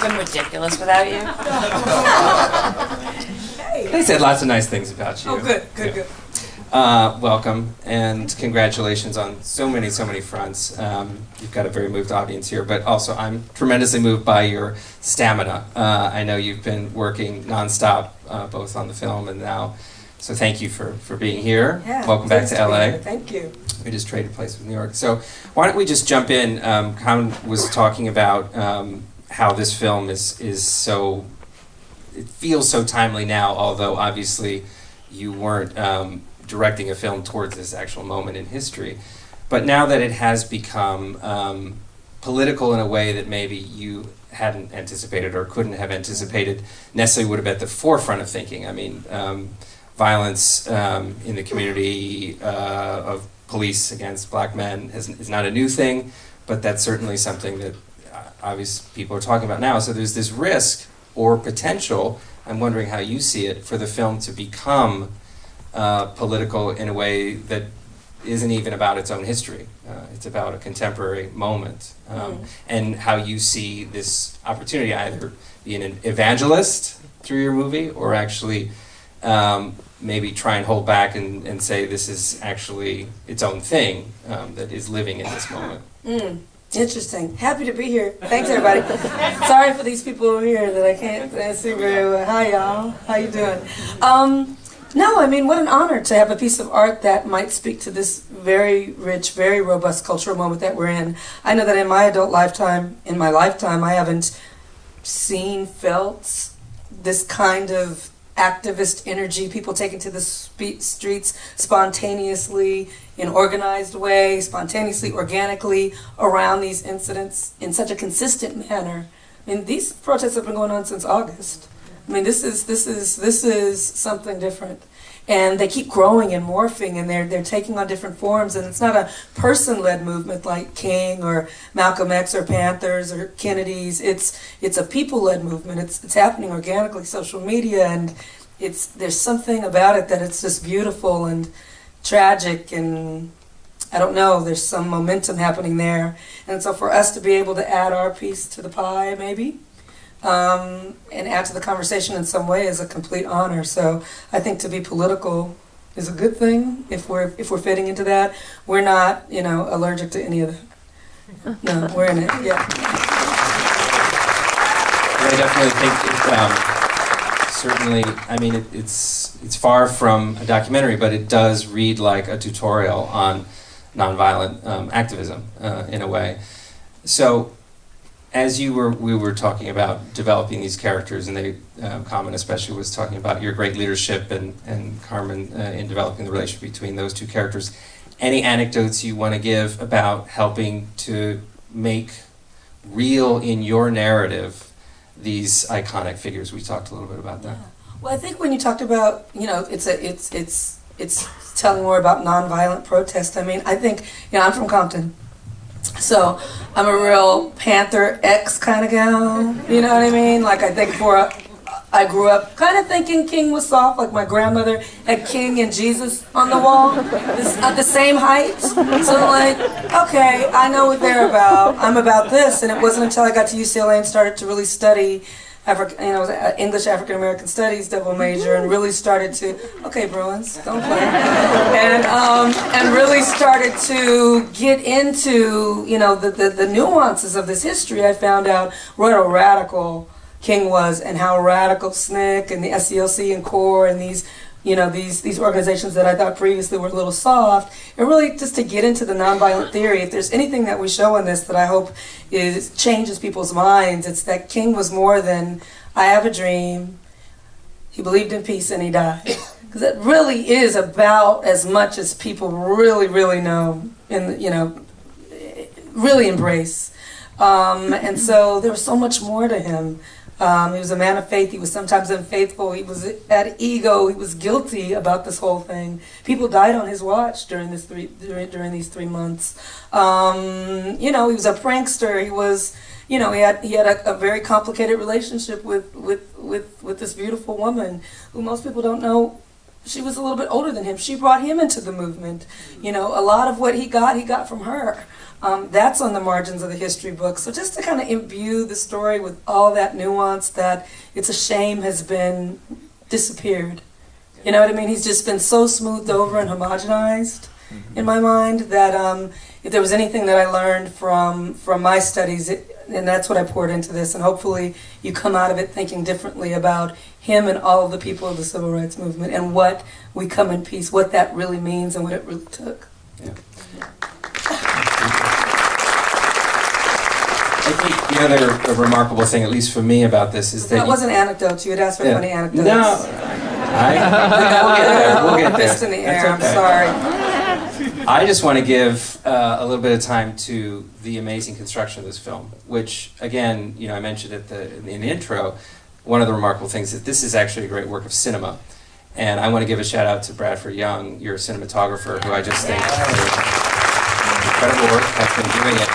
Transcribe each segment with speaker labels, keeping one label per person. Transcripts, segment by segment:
Speaker 1: been ridiculous without you.
Speaker 2: They said lots of nice things about you.
Speaker 3: Oh, good.
Speaker 2: Welcome, and congratulations on so many fronts. You've got a very moved audience here, but also I'm tremendously moved by your stamina. I know you've been working nonstop, both on the film and now, so thank you for being here.
Speaker 3: Yeah,
Speaker 2: welcome back to LA.
Speaker 3: Thank you.
Speaker 2: We just traded places with New York. So why don't we just jump in? Colin was talking about how this film is so, it feels so timely now, although obviously you weren't directing a film towards this actual moment in history. But now that it has become political in a way that maybe you hadn't anticipated or couldn't have anticipated, necessarily would have been at the forefront of thinking. I mean, violence in the community of police against black men is not a new thing, but that's certainly something that obviously people are talking about now. So there's this risk or potential, I'm wondering how you see it, for the film to become political in a way that isn't even about its own history. It's about a contemporary moment. And how you see this opportunity, either being an evangelist through your movie or actually maybe try and hold back and say this is actually its own thing that is living in this moment.
Speaker 3: Interesting. Happy to be here. Thanks, everybody. Sorry for these people over here that I can't see very well. Hi, y'all. How you doing? No, I mean, what an honor to have a piece of art that might speak to this very rich, very robust cultural moment that we're in. I know that in my adult lifetime, I haven't seen, felt this kind of activist energy, people taking to the streets spontaneously, in organized way, spontaneously, organically, around these incidents in such a consistent manner. I mean, these protests have been going on since August. I mean, this is something different, and they keep growing and morphing, and they're taking on different forms. And it's not a person-led movement like King or Malcolm X or Panthers or Kennedys. It's a people-led movement. It's happening organically, social media, and there's something about it that it's just beautiful and tragic, and I don't know. There's some momentum happening there, and so for us to be able to add our piece to the pie, maybe. And add to the conversation in some way is a complete honor. So I think to be political is a good thing if we're fitting into that. We're not, allergic to any of that. No, we're in it. Yeah.
Speaker 2: I definitely think certainly. I mean, it's far from a documentary, but it does read like a tutorial on nonviolent activism in a way. So. As we were talking about developing these characters, and Carmen especially was talking about your great leadership and Carmen in developing the relationship between those two characters. Any anecdotes you want to give about helping to make real in your narrative these iconic figures? We talked a little bit about that.
Speaker 3: Yeah. Well, I think when you talked about, it's telling more about nonviolent protest. I mean, I think, I'm from Compton. So I'm a real Panther X kind of gal, you know what I mean? Like I think I grew up kind of thinking King was soft, like my grandmother had King and Jesus on the wall at the same height. So like, okay, I know what they're about. I'm about this, and it wasn't until I got to UCLA and started to really study I was an English African American Studies double major, and really started to Bruins, don't play, and really started to get into the nuances of this history. I found out what a radical King was, and how radical SNCC and the SCLC and CORE and these organizations that I thought previously were a little soft, and really just to get into the nonviolent theory. If there's anything that we show in this that I hope changes people's minds, it's that King was more than I have a dream. He believed in peace and he died. Because it really is about as much as people really, really know and really embrace. And so there was so much more to him. He was a man of faith. He was sometimes unfaithful. He had ego. He was guilty about this whole thing. People died on his watch during these 3 months. He was a prankster. He was, he had a very complicated relationship with this beautiful woman who most people don't know. She was a little bit older than him. She brought him into the movement. A lot of what he got from her. That's on the margins of the history book. So just to kind of imbue the story with all that nuance that it's a shame has been disappeared. You know what I mean? He's just been so smoothed over and homogenized in my mind that if there was anything that I learned from my studies, and that's what I poured into this, and hopefully you come out of it thinking differently about him and all of the people of the civil rights movement and what we come in peace, what that really means and what it really took.
Speaker 2: Yeah. I think the other remarkable thing, at least for me, about this is that
Speaker 3: wasn't anecdotes. You had asked for funny anecdotes.
Speaker 2: No, we'll get there.
Speaker 3: Fist in the air.
Speaker 2: That's okay.
Speaker 3: I'm sorry.
Speaker 2: I just want to give a little bit of time to the amazing construction of this film, which, again, I mentioned in the intro. One of the remarkable things is that this is actually a great work of cinema, and I want to give a shout out to Bradford Young, your cinematographer, who I just think incredible work has been doing it.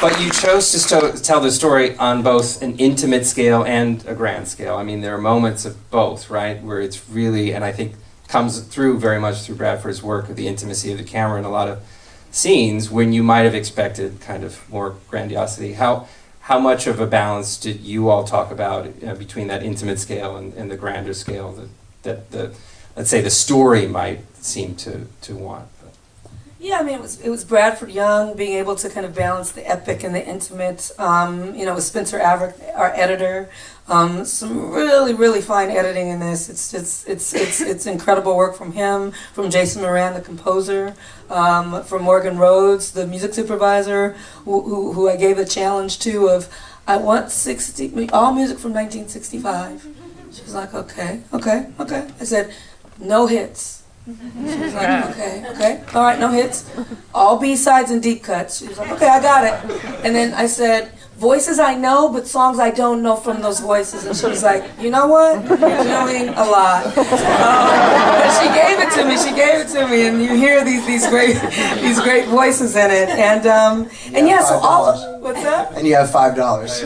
Speaker 2: But you chose to tell the story on both an intimate scale and a grand scale. I mean, there are moments of both, right, where it's really, and I think comes through very much through Bradford's work with the intimacy of the camera and a lot of scenes when you might have expected kind of more grandiosity. How much of a balance did you all talk about between that intimate scale and the grander scale that the let's say the story might seem to want?
Speaker 3: Yeah, I mean, it was Bradford Young being able to kind of balance the epic and the intimate. With Spencer Averick, our editor, some really, really fine editing in this. It's incredible work from him, from Jason Moran, the composer, from Morgan Rhodes, the music supervisor, who I gave a challenge to of, I want all music from 1965. She was like, okay. I said, no hits. She was like, okay, all right, no hits. All B-sides and deep cuts. She was like, okay, I got it. And then I said, voices I know, but songs I don't know from those voices. And she was like, you know what? You're doing a lot. But she gave it to me, and you hear these great voices in it. And yeah, so all of, what's that?
Speaker 1: And you have $5.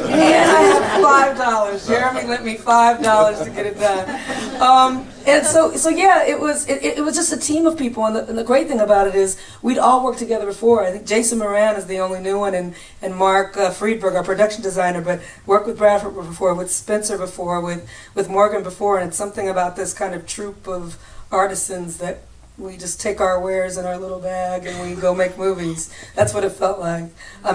Speaker 3: And I have $5. Jeremy lent me $5 to get it done. And so yeah, it was just a team of people, and the great thing about it is we'd all worked together before. I think Jason Moran is the only new one, and Mark Friedberg, our production designer, but worked with Bradford before, with Spencer before, with Morgan before, and it's something about this kind of troupe of artisans that we just take our wares in our little bag and we go make movies. That's what it felt like.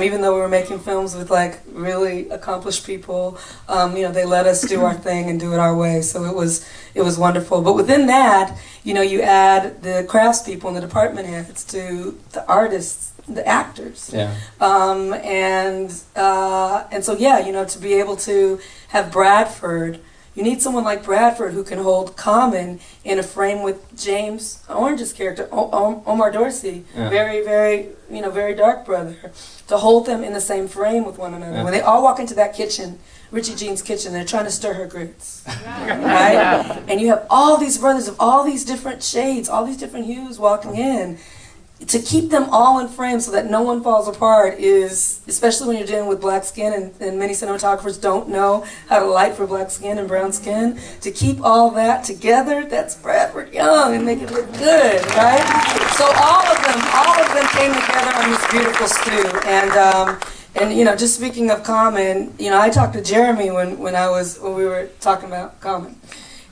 Speaker 3: Even though we were making films with like really accomplished people, they let us do our thing and do it our way. So it was wonderful. But within that, you add the craftspeople and the department heads to the artists, the actors.
Speaker 2: Yeah.
Speaker 3: And so yeah, to be able to have Bradford. You need someone like Bradford who can hold Common in a frame with James Orange's character, Omar Dorsey,
Speaker 2: yeah.
Speaker 3: Very, very, very dark brother, to hold them in the same frame with one another.
Speaker 2: Yeah.
Speaker 3: When they all walk into that kitchen, Richie Jean's kitchen, they're trying to stir her grits, right? And you have all these brothers of all these different shades, all these different hues walking in. To keep them all in frame so that no one falls apart is, especially when you're dealing with black skin, and many cinematographers don't know how to light for black skin and brown skin. To keep all that together, that's Bradford Young, and make it look good, right? So all of them came together on this beautiful stew. And just speaking of Common, I talked to Jeremy when we were talking about Common,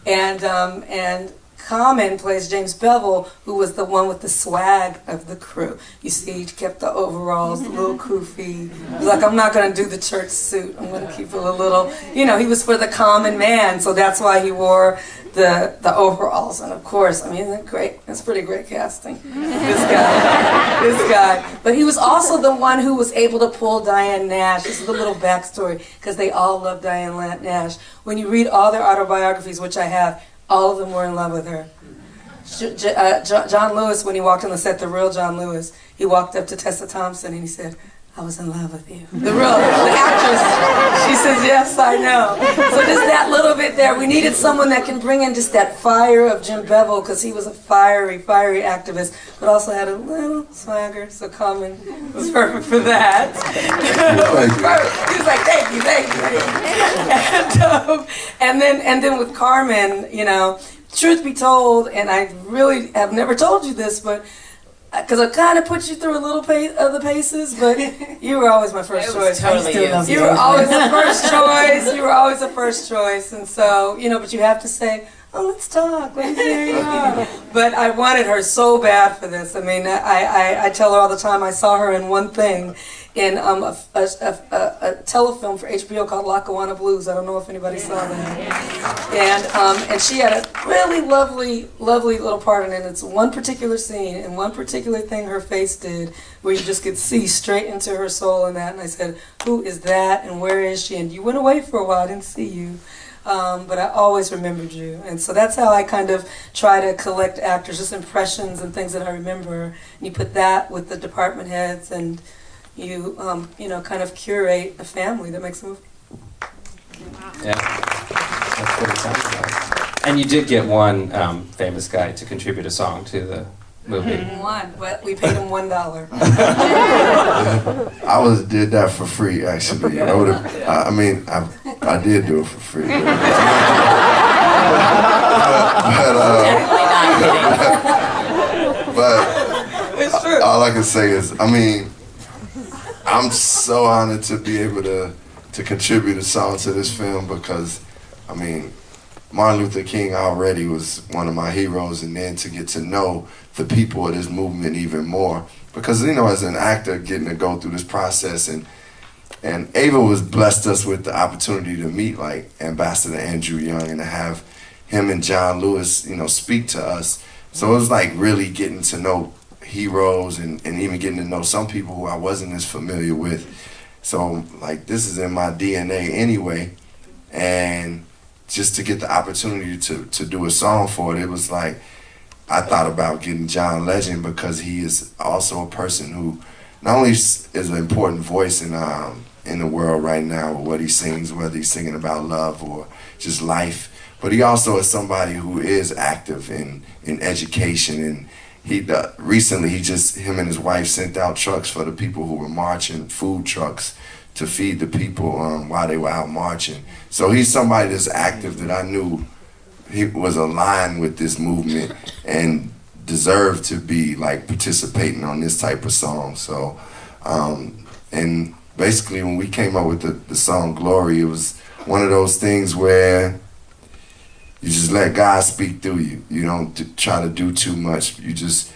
Speaker 3: and Common plays James Bevel, who was the one with the swag of the crew. You see, he kept the overalls, the little kufi. He was like, I'm not going to do the church suit. I'm going to keep it a little, he was for the common man, so that's why he wore the overalls. And of course, that's pretty great casting. This guy. But he was also the one who was able to pull Diane Nash. This is a little backstory, because they all love Diane Nash. When you read all their autobiographies, which I have, all of them were in love with her. John Lewis, when he walked on the set, the real John Lewis, he walked up to Tessa Thompson and he said, I was in love with you. The actress, she says, yes, I know. So just that little bit there, we needed someone that can bring in just that fire of Jim Bevel, because he was a fiery activist, but also had a little swagger, so Common was perfect for that. He was like, thank you. And then with Carmen, truth be told, and I really have never told you this, but because I kind of put you through a little of the paces, but you were always my first choice.
Speaker 1: Totally
Speaker 3: You were always the first choice. You were always the first choice, and so but you have to say, "Oh, let's talk. Let's hear you out." But I wanted her so bad for this. I mean, I tell her all the time. I saw her in one thing, in a telefilm for HBO called Lackawanna Blues. I don't know if anybody saw that. And she had a really lovely little part in it. It's one particular scene and one particular thing her face did where you just could see straight into her soul in that. And I said, "Who is that and where is she?" And you went away for a while. I didn't see you. But I always remembered you. And so that's how I kind of try to collect actors, just impressions and things that I remember. And you put that with the department heads, and you, kind of curate a family that makes a movie.
Speaker 2: Yeah, that's what it sounds like. And you did get one famous guy to contribute a song to the movie.
Speaker 3: One, but we paid him $1.
Speaker 4: I did that for free, actually. I did do it for free. But
Speaker 3: It's true.
Speaker 4: all I can say is, I'm so honored to be able to contribute a song to this film because, Martin Luther King already was one of my heroes, and then to get to know the people of this movement even more. Because, as an actor, getting to go through this process, and Ava was blessed us with the opportunity to meet, like, Ambassador Andrew Young, and to have him and John Lewis, speak to us. So it was like really getting to know heroes and even getting to know some people who I wasn't as familiar with. So, like, this is in my DNA anyway, and just to get the opportunity to do a song for it, it was like, I thought about getting John Legend because he is also a person who not only is an important voice in the world right now with what he sings, whether he's singing about love or just life, but he also is somebody who is active in education. And recently him and his wife sent out trucks for the people who were marching, food trucks, to feed the people while they were out marching. So he's somebody that's active that I knew he was aligned with this movement and deserved to be like participating on this type of song. So, and basically when we came up with the song Glory, it was one of those things where you just let God speak through you. You don't try to do too much. You just